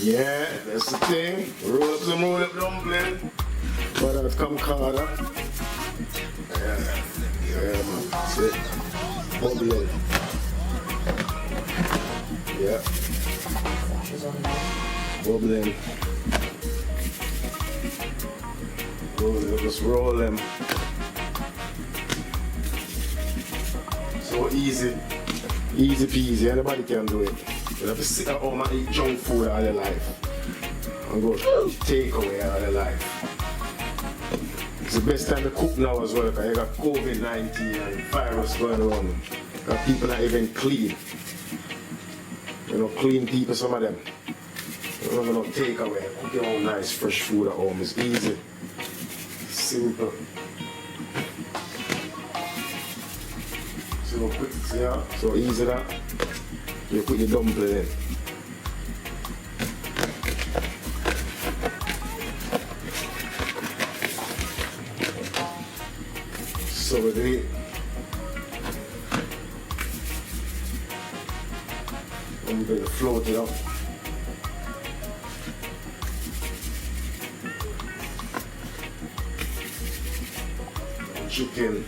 Yeah, that's the thing. Roll up dumpling. But come carder. Yeah, man. That's it. Bubbling. Yeah. Bubbling. Just roll them. So easy. Easy peasy. Anybody can do it. You have to sit at home and eat junk food all your life. And go take away all your life. It's the best time to cook now as well, because you got COVID-19 and virus going on. Got people not even clean. You know, clean people, some of them. You don't have no take away. Cook your own nice fresh food at home. It's easy. Simple. So quick, yeah. So easy that. You put your dumpling in. So we do it. And we're going to float it up. And chicken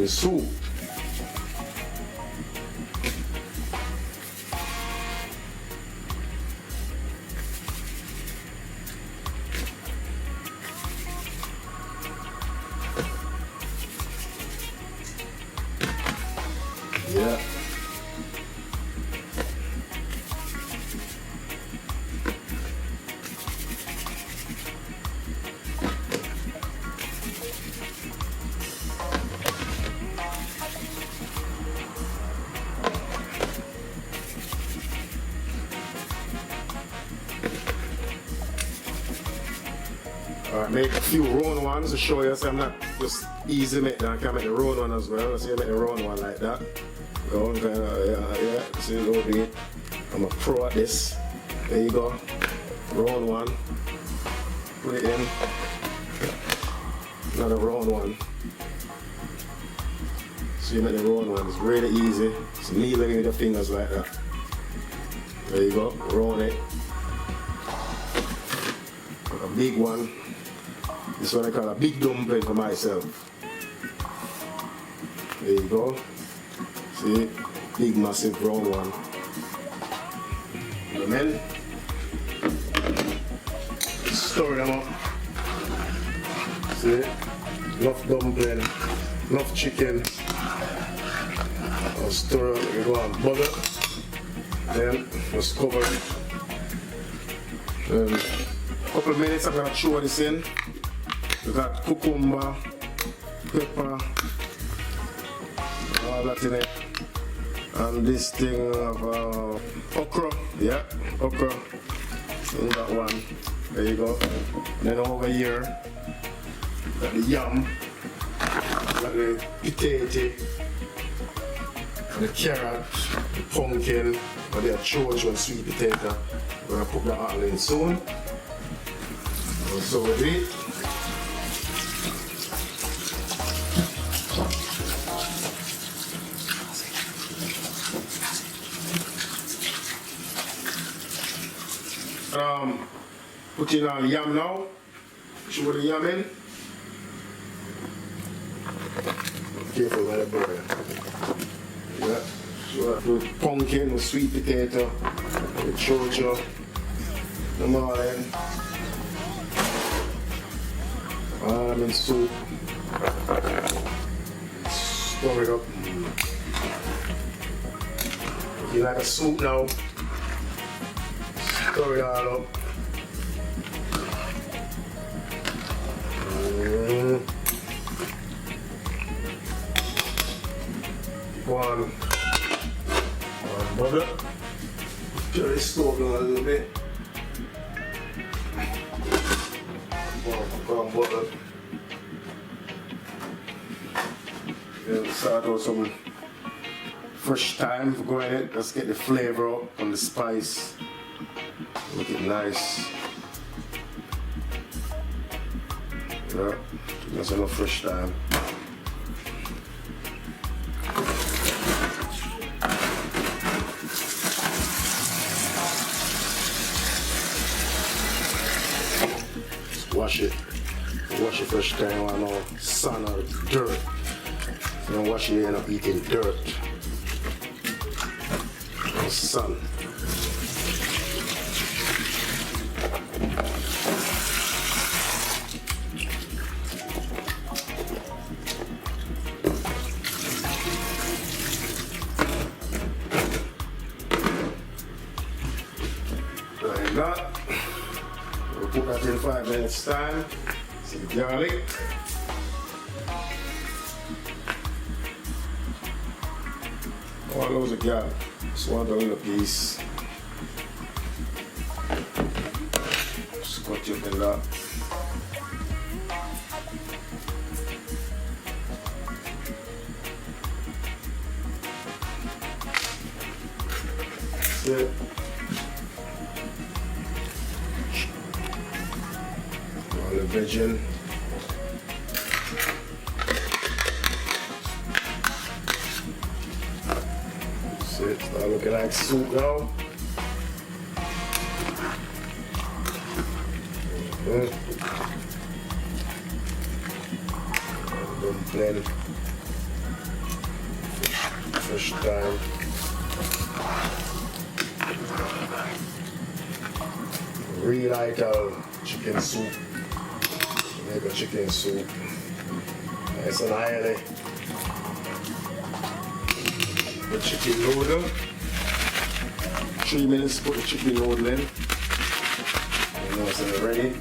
soup. Yeah. Alright, make a few round ones to show you so I'm not just easy make that. I can make the round one as well. So you make the round one like that. Go on, kind of, yeah, so you do it. I'm a pro at this. There you go. Round one. Put it in. Another round one. So you make the round one. It's really easy. It's kneeling with your fingers like that. There you go. Round it. A big one. This one I call a big dumpling for myself. There you go. See? Big massive round one. And then stir them up. See? Enough dumpling, enough chicken. I'll stir up, you go and butter. Then just cover it. Then a couple of minutes I'm gonna throw this in. We got cucumber, pepper, all that in it. And this thing of okra, yeah, okra. In that one. There you go. Then over here, got the yam, got the potato, the carrot, the pumpkin, or the choge and sweet potato. We're gonna put that all in soon. And so we do it. Put in all the yam now. Show the yam in. Careful with the burger. Yeah. So the pumpkin, the sweet potato, the chojo, the marlin, in soup. Stir it up. If you like a soup now, stir it all up. One butter. Turn the stove down a little bit. One butter. Then start out some fresh thyme for going in. Let's get the flavor up and the spice. Make it nice. Yeah, that's enough fresh thyme. wash it. Wash it fresh time, you know, sand or dirt. You don't wash it, you end up eating dirt. Sun. Like that. We'll put that in 5 minutes time. See the garlic. All those are garlic. Just want a little piece. Just cut it in that. That's it. All the veg in. Start looking like soup now. Dumpling. Fresh thyme. Real light chicken soup. Make a chicken soup. Nice and oily. The chicken noodle. 3 minutes to put the chicken noodle in. You know, so they're ready.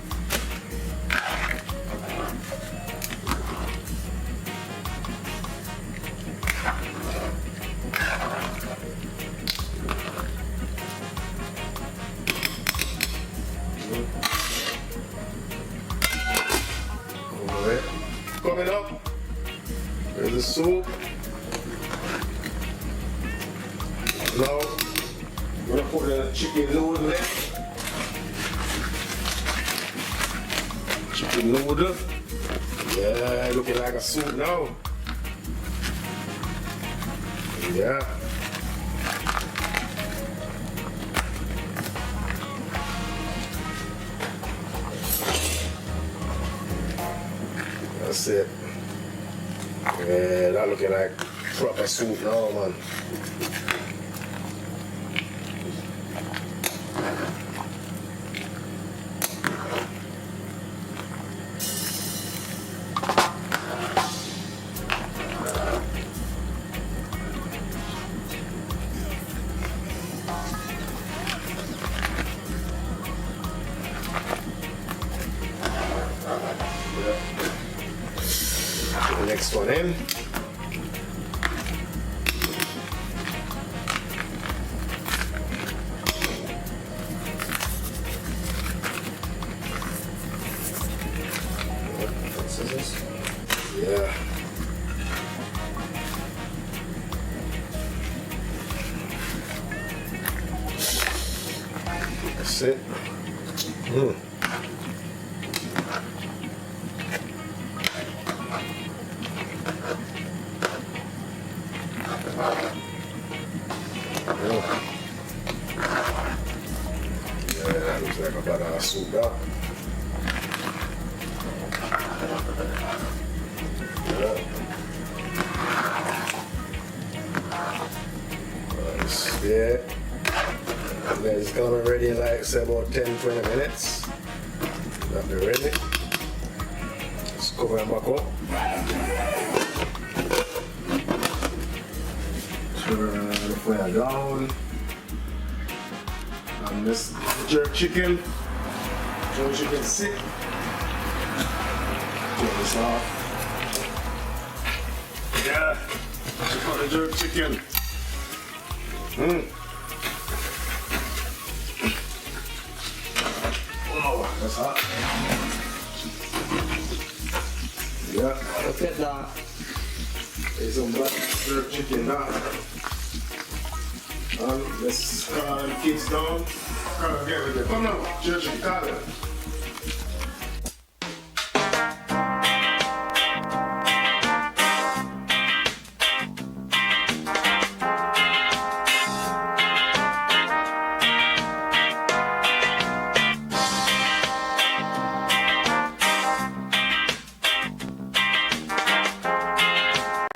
Alright. Coming up, there's the soup. Now, I'm going to put the chicken noodle in. Chicken noodle. Yeah, looking like a soup now. Yeah. That's it. Yeah, that looking like proper soup now, man. The next one in. Scissors. Yeah. That's it. Yeah, that looks like a banana soup now. Yeah. And then it's gonna be ready in like say about 10-20 minutes. That'll be ready. Let's cover them back up. Turn the fire down. And this jerk chicken. Jerk chicken sick. Turn this off. Yeah. Check out the jerk chicken. Oh, that's hot. Yeah. Look at that. There's some black jerk chicken now. Let's calm the kids down. Come on, get with it. Come on, jerk chicken, call it.